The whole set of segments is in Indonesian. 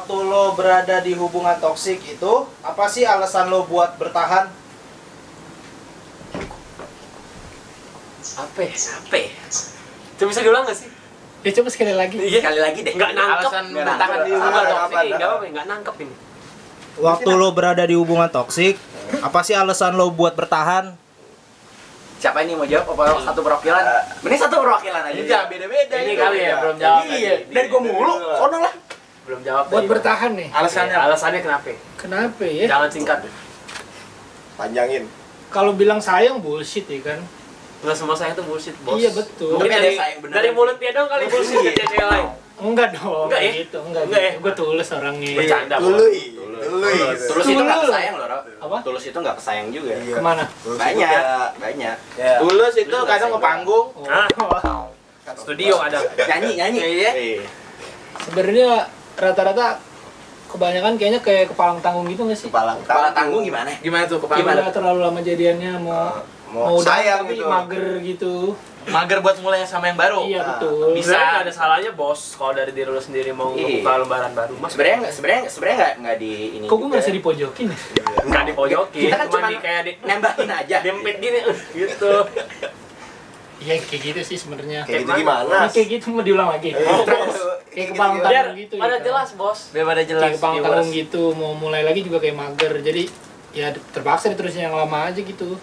waktu lo berada di hubungan toksik itu, apa sih alasan lo buat bertahan? Apa ya? Coba bisa diulang nggak sih? Ya coba sekali lagi. Iya. Sekali lagi deh. Nggak nangkep. Alasan bertahan di hubungan toksik. Nggak apa-apa, nggak nangkep ini. Waktu lo berada di hubungan toksik, apa sih alasan lo buat bertahan? Siapa ini mau jawab apa satu perwakilan? Mending satu perwakilan aja. Iya, beda-beda. Ini kali ya, belum jawab. Iya, dari gua mulu. Sono lah. Belum jawab. Buat bertahan nih. Alasannya kenapa? Kenapa ya? Jangan singkat. Panjangin. Kalau bilang sayang bullshit ya kan. Nggak semua sayang itu bullshit, bos. Iya betul. Mungkin Tapi ada dari, sayang beneran dari sih. mulut dia dong kali bullshit ke cewek lain. Enggak dong. Enggak ya? Gitu, enggak Enggak ya? gitu. Gue tulus orangnya. Bercanda, Bos. Tului. Tulus itu nggak kesayang loh, Ro. Apa? Tulus itu nggak kesayang juga. Kemana? Banyak. Tulus itu kadang ke panggung. Hah? Oh. Studio ada. Nyanyi. Iya. Sebenarnya rata-rata kebanyakan kayaknya kayak kepalang tanggung gitu nggak sih? Kepala tanggung gimana? Gimana tuh Udah terlalu lama jadiannya mau sayang tapi gitu. mager gitu. Mager buat mulai sama yang baru. Iya betul. Bisa nggak ada salahnya, bos, kalau dari diri lu sendiri mau Iya. membuka lembaran baru. Mas, Sebenarnya nggak di ini. Kok gue juga. ngerasa dipojokin ya? nggak dipojokin, Kita kan cuma cuma di kayak di nembakin aja. dempet gini, gitu. Iya kayak gitu sih sebenarnya. Kayak gitu Kayak gimana? Ini kayak gitu mau diulang lagi. Kayak kepalang Biar tanggung gitu. pada ya kan? jelas, bos. Biar pada jelas. Kayak kepalang tanggung gitu mau mulai lagi juga kayak mager. Jadi ya terpaksa diterusin yang lama aja gitu.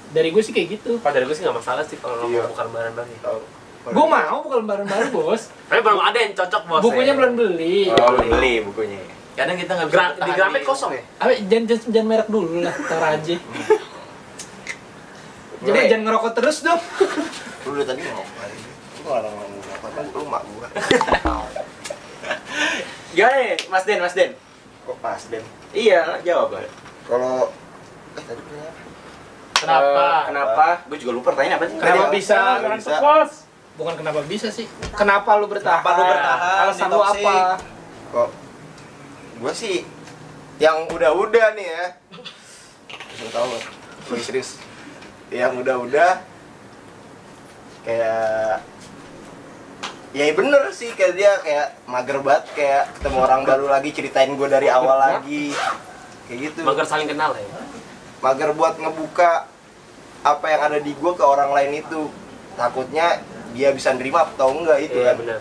Dari gue sih kayak gitu. Kalau dari gue sih nggak masalah sih kalau lo mau buka lembaran baru. Gue mau bukan lembaran baru bos. Tapi belum ada yang cocok, bos. Bukunya belum beli. Oh, beli bukunya. Kadang kita nggak bisa Di Gramet kosong ya? Apa jangan merek dulu lah, tar aja. Jadi jangan ngerokok terus dong. Lu tadi ngomong. Lu orang ngomong apa kan lu mak gua. Gimana nih, Mas Den? Kok pas Den? Iya, jawab lah. Kalau tadi punya Kenapa? Gue juga lupa pertanyaan apa sih? Kenapa bisa? Kenapa bisa? Bos? Bukan kenapa bisa sih. Kenapa lu bertahan? Kenapa lu bertahan Alasan di lu toxic? apa? kok gua sih yang udah nih ya. Bisa tahu lo. Serius. Yang udah kayak ya bener sih kayak dia kayak mager banget kayak ketemu orang baru lagi ceritain gue dari awal lagi kayak gitu. Mager saling kenal ya. Mager buat ngebuka apa yang ada di gue ke orang lain itu, takutnya dia bisa nerima atau enggak itu Iya, kan. benar.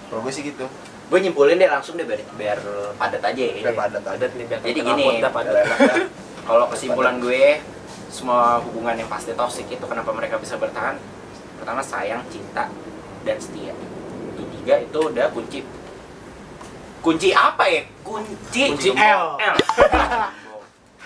Kalau gue sih gitu. Gue nyimpulin deh langsung deh biar padat aja ya. Biar padat aja. Padat nih biar Jadi kenal gini, pot, padat. kalau kesimpulan gue, semua hubungan yang pasti toksik itu kenapa mereka bisa bertahan? Pertama sayang, cinta, dan setia. Itu tiga itu udah kunci. Kunci apa ya? Kunci L.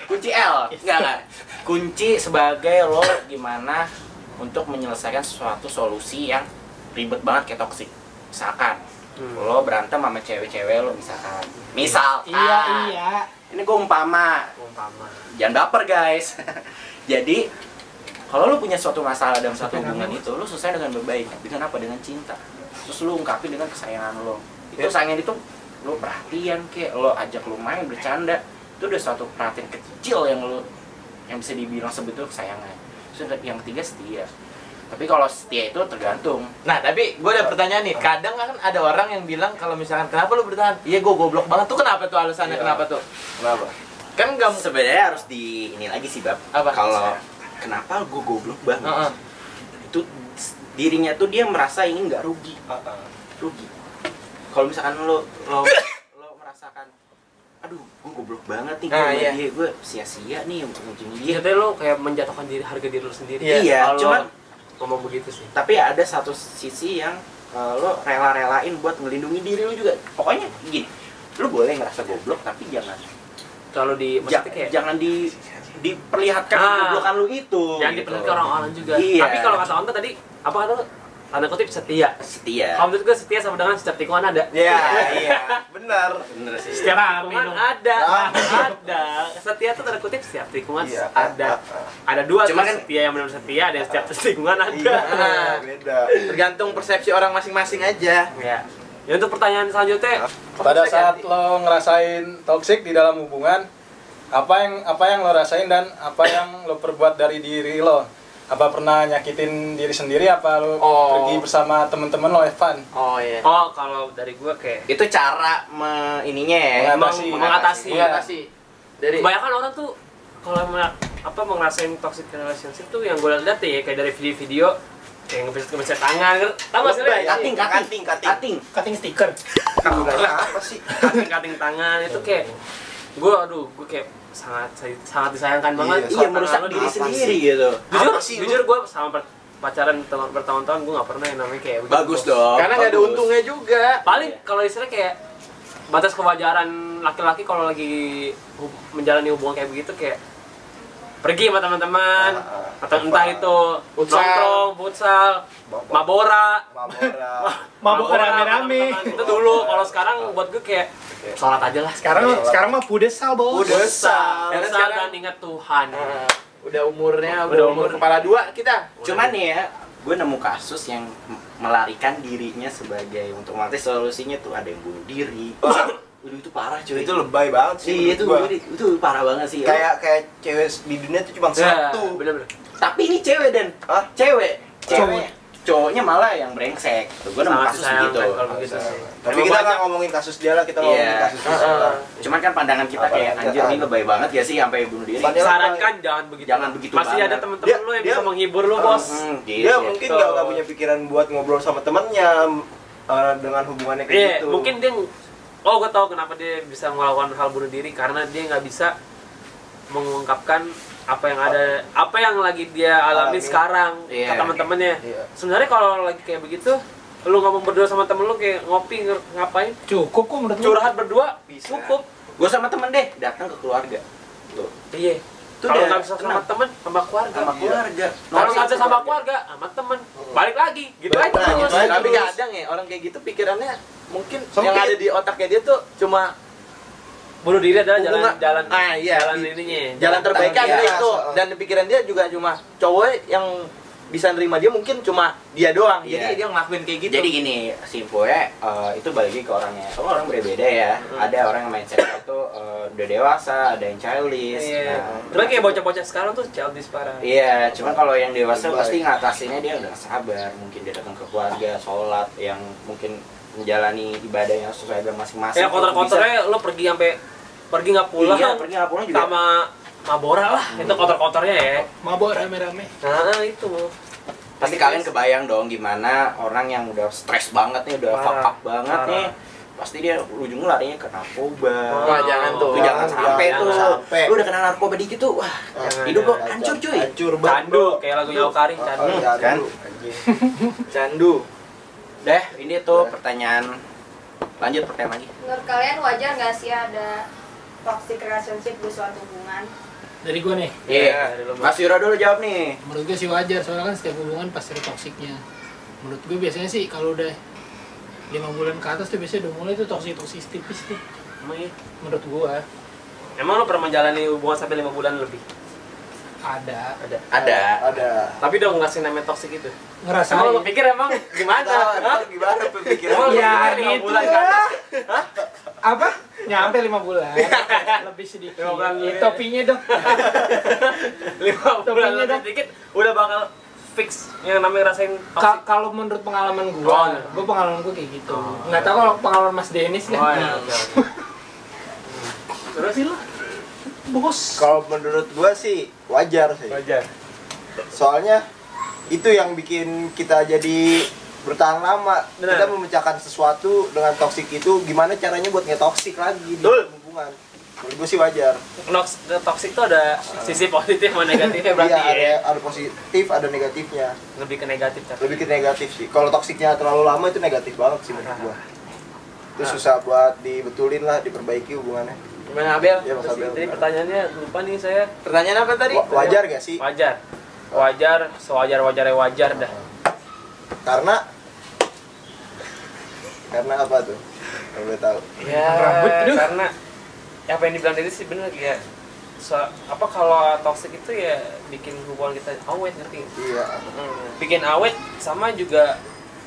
Kunci L. Enggak. Kunci sebagai lo gimana untuk menyelesaikan suatu solusi yang ribet banget kayak toksik. Misalkan lo berantem sama cewek-cewek lo misalkan. Iya. Ini gue umpama. Jangan baper guys. Jadi kalau lo punya suatu masalah dalam satu hubungan itu, lo selesai dengan baik. Dengan apa? Dengan cinta. Terus lo ungkapin dengan kesayangan lo. Itu sayangan itu lo perhatian kayak lo ajak lo main bercanda. Itu udah suatu perhatian kecil yang lo yang bisa dibilang sebetulnya kesayangan. Terus yang ketiga setia. Tapi kalau setia itu tergantung. Nah, tapi gue ada pertanyaan nih. Kadang kan ada orang yang bilang kalau misalkan kenapa lu bertahan? Iya, gue goblok banget. Tuh kenapa tuh alasannya? Kenapa tuh? Kenapa? Kan enggak Sebenarnya harus di ini lagi sih Bab. Apa? Kalau kenapa gue goblok banget? Itu dirinya tuh dia merasa ini nggak rugi. Rugi. Kalau misalkan lo merasakan, aduh, gue goblok banget nih, dia, gue sia-sia nih ujung-ujungnya dia. Jadi lo kayak menjatuhkan harga diri lo sendiri. Iya, Kalau cuman ngomong begitu sih. tapi ada satu sisi yang lo rela-relain buat ngelindungi diri lo juga. Pokoknya gini, lo boleh ngerasa goblok tapi jangan Kalau di maksudnya kayak jangan diperlihatkan kegoblokan lo itu. jangan gitu. diperlihatkan ke orang-orang juga. Iya. Tapi kalau kata Onta tadi, apa kata lo? Tanda kutip setia. Setia. Kalau menurut gue setia sama dengan setiap tikungan ada. Iya, benar. Bener sih. Setiap Rame tikungan dong. ada. Setia tuh tanda kutip setiap tikungan Iya. ada. Ada dua Cuma tuh, kan- setia yang benar setia, ada yang setiap tikungan ada. Iya, beda. tergantung persepsi orang masing-masing aja. Ya. Ya untuk pertanyaan selanjutnya, Pada saat lo ngerasain toksik di dalam hubungan, apa yang lo rasain dan apa yang lo perbuat dari diri lo Apa pernah nyakitin diri sendiri apa lu Oh. pergi bersama temen-temen lo have fun? Oh iya. Oh, kalau dari gue kayak Itu cara ininya ya. Mengatasi. mengatasi. Dari Kebanyakan orang tuh kalau mau ngerasain toxic relationship tuh yang gue lihat ya kayak dari video-video kayak ngebeset tangan, tau gak sih? Lebay. Cutting. Cutting stiker. Apa sih? Cutting tangan itu kayak gue kayak sangat disayangkan banget. Iya, merusak diri sendiri gitu. Jujur gue sama pacaran bertahun-tahun gue nggak pernah yang namanya kayak begitu. Bagus dong. karena nggak ada bagus. untungnya juga. Paling kalau istilah kayak batas kewajaran laki-laki kalau lagi menjalani hubungan kayak begitu kayak pergi sama teman-teman atau entah itu Futsal. nongkrong, futsal, mabora, Mabuk rame-rame. itu dulu. Kalau sekarang buat gue kayak sholat aja lah. Sekarang mah pudesal, Bos. Futsal Karena sekarang- dan ingat Tuhan. Udah udah umur kepala 2 kita. Cuman nih ya, gue nemu kasus yang melarikan dirinya sebagai untuk mati. Solusinya tuh ada yang bunuh diri. Udah itu parah cuy. Itu lebay banget sih. Iya, itu menurut gua. itu parah banget sih. Kayak cewek di dunia tuh cuma satu. Bener-bener. Tapi ini cewek dan Hah? cewek. Cowoknya malah yang brengsek. Tuh, gue nemu Sangat kasus disayangkan begitu. kalau begitu sih. Tapi kita nggak ngomongin kasus dia lah, kita ngomongin Iya. kasus kita. Cuman kan pandangan kita kayak Apalagi anjir ini kan. lebay banget ya sih sampai bunuh diri. Padahal- Sarankan jangan begitu. Jangan begitu Masih banget. ada temen-temen lu yang Dia- bisa menghibur lu, Bos. Gitu. Dia mungkin nggak punya pikiran buat ngobrol sama temennya dengan hubungannya kayak Iya, gitu. mungkin dia gue tahu kenapa dia bisa melakukan hal bunuh diri karena dia nggak bisa mengungkapkan apa yang lagi dia alami Alami. sekarang Iya. ke teman-temannya. Iya. Sebenarnya kalau lagi kayak begitu, lu ngomong berdua sama temen lu kayak ngopi ngapain? Cukup kok menurut gue. Curhat berdua Bisa. cukup. Gue sama temen deh datang ke keluarga. Tuh. Iya. Itu Kalau udah nggak bisa sama tenang. temen, sama keluarga. Sama keluarga. Kalau nggak bisa sama keluarga, sama temen. Balik lagi, gitu aja Nah, terus. gitu aja. Tapi terus. kadang ya orang kayak gitu pikirannya mungkin Sempit. yang ada di otaknya dia tuh cuma Bunuh diri adalah hubungan- jalan iya, jalan di- ininya. jalan terbaik kan Iya, itu. so- Dan di pikiran dia juga cuma cowok yang bisa nerima dia mungkin cuma dia doang. Iya. Jadi dia ngelakuin kayak gitu. Jadi gini, simpunya itu balik lagi ke orangnya. Semua orang berbeda ya. Ada orang yang mindsetnya tuh udah dewasa, ada yang childish. Iya. Nah, Terus kayak bocah-bocah sekarang tuh childish parah. Iya, cuman kalau yang dewasa Lebay. pasti ngatasinnya dia udah sabar. Mungkin dia datang ke keluarga, sholat, yang mungkin menjalani ibadah yang sesuai agama masing-masing. Ya kotor-kotornya lo pergi nggak pulang. Iya, pergi nggak pulang juga. Sama mabora lah, itu kotor-kotornya ya. Mabuk rame-rame. Nah itu. Pasti kalian kebayang dong gimana orang yang udah stres banget nih, udah Parah. fuck up banget Parah. nih. Pasti dia ujungnya larinya ke narkoba. Wah, jangan tuh. Tuh, jangan sampai jangan tuh. sampai. Lu udah kena narkoba dikit tuh, wah, Jangan, hidup lo Jangan, hancur cuy. Hancur banget. Candu, kayak lagunya Awkarin, candu. Candu. Kan? Anjing. Candu. Deh, ini tuh pertanyaan. Lanjut pertanyaan lagi. Menurut kalian wajar nggak sih ada toxic relationship di suatu hubungan? Dari gue nih. Iya, Mas Yura dulu jawab nih. Menurut gue sih wajar, soalnya kan setiap hubungan pasti ada toksiknya. Menurut gue biasanya sih kalau udah 5 bulan ke atas tuh biasanya udah mulai tuh toksik tipis tuh. Emang iya? Menurut gue Emang lo pernah menjalani hubungan sampai 5 bulan lebih? ada. Ada. Tapi dong ngasih namanya toxic itu. Ngerasain. Emang lo pikir emang gimana? Hah? Gimana pemikiran? Emang lo Ya, pikir 5 gitu bulan ke atas? Apa? Nyampe 5 bulan. Lebih sedikit. 5 bulan lebih. Topinya dong. 5 bulan Topinya lebih dong. dikit udah bakal fix yang namanya rasain toxic. Kalau menurut pengalaman gue, Oh, iya. pengalaman gue kayak gitu. Nggak tahu kalau pengalaman Mas Denis kan. Oh ya, oke. Terus sih lo? Bos. Kalau menurut gua sih wajar sih. Wajar. Soalnya itu yang bikin kita jadi bertahan lama. Benar. Kita memecahkan sesuatu dengan toksik itu, gimana caranya buat nge-toksik lagi di Betul. hubungan. Menurut gua sih wajar. Toxic itu ada sisi positif sama negatifnya berarti Iya, ya. ada positif, ada negatifnya. Lebih ke negatif tapi. Lebih ke negatif sih. Kalau toksiknya terlalu lama itu negatif banget sih menurut gua. Itu susah buat dibetulin lah, diperbaiki hubungannya. Gimana Abel? Iya, Mas Abel. Jadi pertanyaannya lupa nih saya. Pertanyaan apa tadi? Wajar gak sih? Wajar. Wajar, sewajar-wajarnya wajar dah. Karena apa tuh? Kalau boleh tahu. Ya, Rambut, aduh. karena apa yang dibilang tadi sih benar ya. Apa kalau toxic itu ya bikin hubungan kita awet, ngerti nggak? Iya. Bikin awet sama juga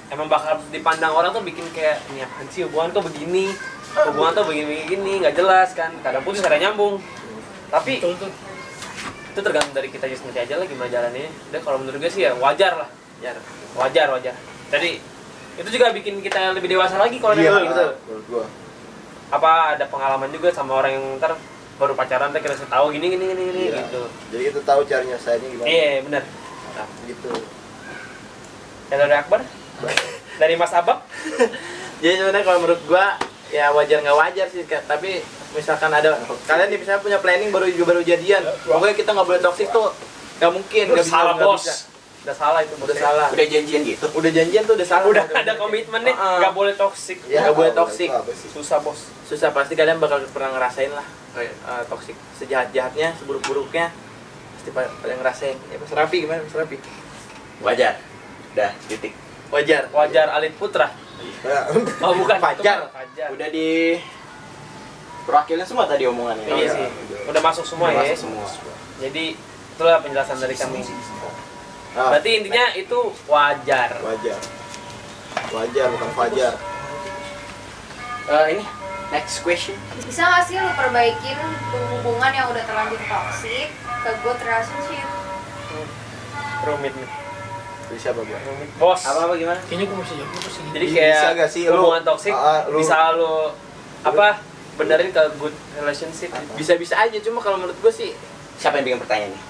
emang bakal dipandang orang tuh bikin kayak ini apaan sih hubungan tuh begini, hubungan tuh begini nggak jelas kan, kadang putus kadang nyambung. Tapi Betul tuh. itu tergantung dari kita sendiri aja lah gimana jalannya. Dan kalau menurut gue sih ya wajar lah. Wajar. Jadi itu juga bikin kita lebih dewasa lagi kalau Iya, gitu. menurut gua. Apa ada pengalaman juga sama orang yang ntar baru pacaran kita kasih tahu gini Iya. gitu. Jadi kita tahu cara nyelesainnya gimana. Iya, benar. Gitu. Dan dari Akbar? Dari Mas Abab? Jadi sebenarnya kalau menurut gua ya wajar nggak wajar sih, tapi misalkan ada kalian nih misalnya punya planning baru jadian, pokoknya kita nggak boleh toksik tuh nggak mungkin, nggak bisa. Salah nggak bos. bisa. Udah salah itu, Udah salah. Udah janjian gitu. Udah janjian tuh udah salah. Udah ada komitmen nih, nggak boleh toksik. Nggak boleh toksik. Itu apa sih? Susah bos. Susah, pasti kalian bakal pernah ngerasain lah toksik, sejahat-jahatnya, seburuk-buruknya pasti pada ngerasain. Ya Mas Rafi gimana Mas Rafi? Wajar. Dah, titik. Wajar. Wajar Alit Putra. Nah, Oh bukan Fajar. itu Fajar. Udah di perwakilan semua tadi omongannya. Iya sih. Udah masuk semua Udah ya. masuk semua. Jadi itulah penjelasan dari kami. nah, Berarti intinya itu wajar. wajar bukan fajar. Ini next question. Bisa nggak sih lu perbaikin hubungan yang udah terlanjur toxic ke good relationship? Rumit nih. Jadi siapa gua? Rumit. Bos. Apa gimana? Kayaknya gue mesti jawab apa sih? Jadi Bisa kayak nggak sih lu- hubungan toksik lu- bisa lo apa benerin ke good relationship. Bisa-bisa aja, cuma kalau menurut gue sih Siapa yang bikin pertanyaan nih?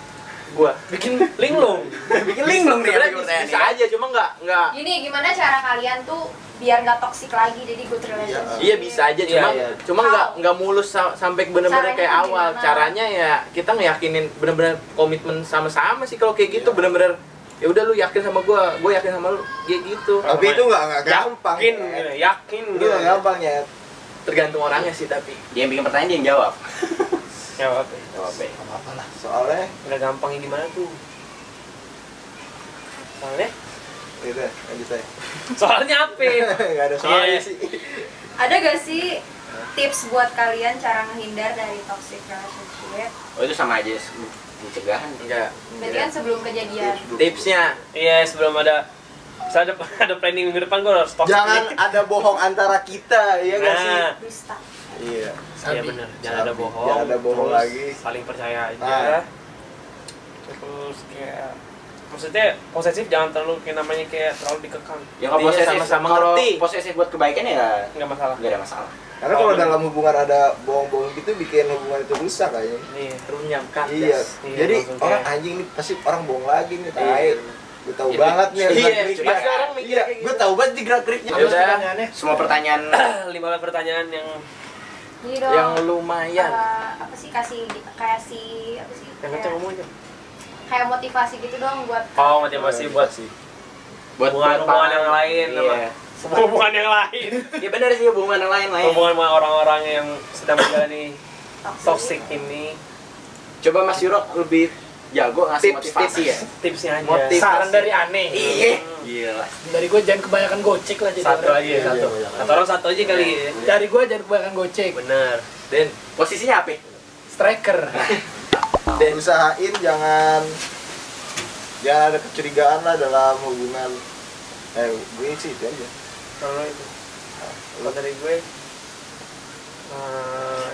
gua Bikin linglung. Bikin linglung nih. sebenarnya bisa aja, cuma nggak Gini, gimana cara kalian tuh biar nggak toxic lagi jadi good relationship? iya bisa aja, cuma Iya. cuma nggak mulus sampai bener-bener Caranya kayak tuh awal. gimana? Caranya ya kita ngeyakinin bener-bener komitmen sama-sama sih. Kalau kayak gitu bener-bener ya udah lu yakin sama gua yakin sama lu, kayak gitu. Tapi itu nggak gampang. Yakin, ya. yakin. Itu nggak gampang ya. Tergantung orangnya sih, tapi Dia yang bikin pertanyaan, dia yang jawab. Jawab. Jawab. Apa lah. Soalnya Udah gampangnya gimana tuh? Soalnya? gitu lanjut aja. Soalnya apa? Nggak ada soalnya Iya. sih. Ada gak sih tips buat kalian cara menghindar dari toxic relationship? Oh itu sama aja pencegahan. enggak. Berarti kan sebelum kejadian. Tipsnya Iya, sebelum ada misalnya ada planning minggu depan gue harus toxic. Jangan ada bohong antara kita, ya nggak sih? Nah, Dusta. Iya. iya benar. Jangan ada Sabi. bohong. Jangan ada bohong terus lagi. Saling percaya aja. Ah. Terus kayak maksudnya posesif jangan terlalu kayak namanya kayak terlalu dikekang. Ya kalau Intinya posesif sama-sama kalau ngerti. posesif buat kebaikan ya Nggak masalah. nggak ada masalah. Karena kalau dalam hubungan ada bohong-bohong gitu bikin hubungan itu rusak kayaknya. Iya. runyam kan. Iya. Iya, Jadi maksudnya. orang anjing nih pasti orang bohong lagi nih, tai. Iya. Gue tahu Iya. banget nih Iya, gerak-geriknya. pasti orang mikir Iya, kayak gue gitu. tahu banget di gerak-geriknya. Ya udah. Semua pertanyaan 5 pertanyaan yang Jadi dong. Yang lumayan. Apa sih kasih apa sih? yang Kayak, kencang ngomong aja. kayak motivasi gitu dong buat. Oh, motivasi buat hubungan-hubungan yang lain Iya. sama hubungan yang lain. Ya benar sih hubungan yang lain. Hubungan sama orang-orang yang sedang menjalani toxic ini. Coba Mas Yuro lebih jago ngasih Tips, motivasi ya. Tipsnya aja. Motivasi. Saran dari aneh. Iya. Gila. Dari gue jangan kebanyakan gocek lah jadi Satu orang. aja, satu. Satu orang satu aja kali ya. Dari gue jangan kebanyakan gocek. Bener. Dan Posisinya apa? Striker. Dan usahain jangan ada kecurigaan lah dalam hubungan. Gue sih itu aja. Kalau itu. Kalau dari gue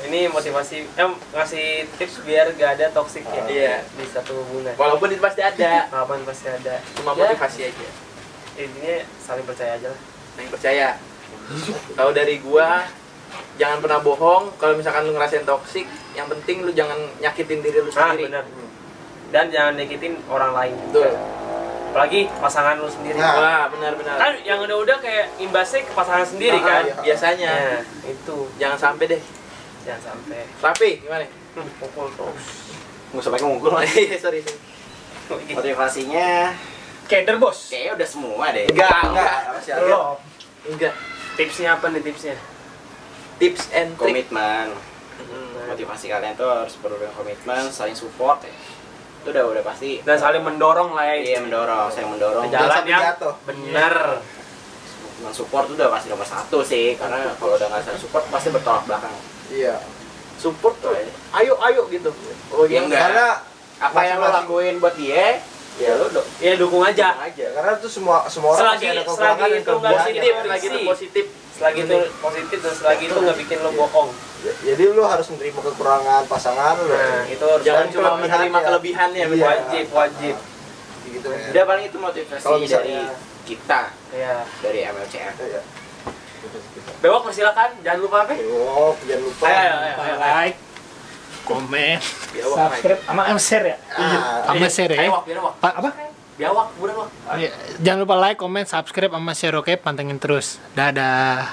ini motivasi ngasih tips biar gak ada toxic ya Iya. di satu hubungan. walaupun itu pasti ada, Kapan pasti ada. cuma Ya, motivasi aja. intinya saling percaya aja lah. Yang percaya. Kalau dari gua jangan pernah bohong. Kalau misalkan lu ngerasain toksik, yang penting lu jangan nyakitin diri lu sendiri. Benar. Dan jangan nyakitin orang lain. Betul. Apalagi pasangan lu sendiri. Nah. Wah, benar-benar. Kan yang udah kayak imbasnya ke pasangan sendiri Nah, kan. iya. biasanya. Nah, itu Jangan sampai deh. jangan sampai Rapi, gimana? pukul terus. Nggak usah pakai ngukul. Iya, sorry. Motivasinya Keder bos. kayaknya udah semua deh. Enggak. Masih ada. Belum. Enggak. Tipsnya apa nih tipsnya? Tips and trick. Komitmen. Motivasi kalian tuh harus perlu dengan komitmen, saling support ya. Itu udah pasti. Dan saling mendorong lah ya. Iya mendorong, saya mendorong. Ke jalan sampai yang jatuh. bener. Men-support tuh udah pasti nomor 1 sih, karena kalau udah nggak saling support pasti bertolak belakang. Iya. Support tuh. Ayo gitu. Oh, Ya enggak. Karena Apa yang lo lakuin buat dia, ya lo dong. Ya dukung aja. ya, karena tuh semua orang Selagi pasti ada kekurangan dan itu nggak kelebihannya. positif Iya, lagi tuh sih. positif. selagi itu positif dan selagi itu nggak bikin lo bohong. Jadi lu harus menerima kekurangan pasangan lu. Nah, itu harus Jangan Dan cuma kelebihan menerima ya. kelebihannya, Iya. wajib. Gitu. Udah paling itu motivasi Kalau dari misalnya- kita, Iya. dari MLCF. Iya. Bewok persilakan, jangan lupa apa? Oh, jangan lupa. Ayo. Like, komen, Biawak, subscribe, sama share ya. Ah, Sama share ya. Ayo, biar wak. Apa? Biawak, budak wak. Jangan lupa like, komen, subscribe, sama share, oke? Pantengin terus. Dadah.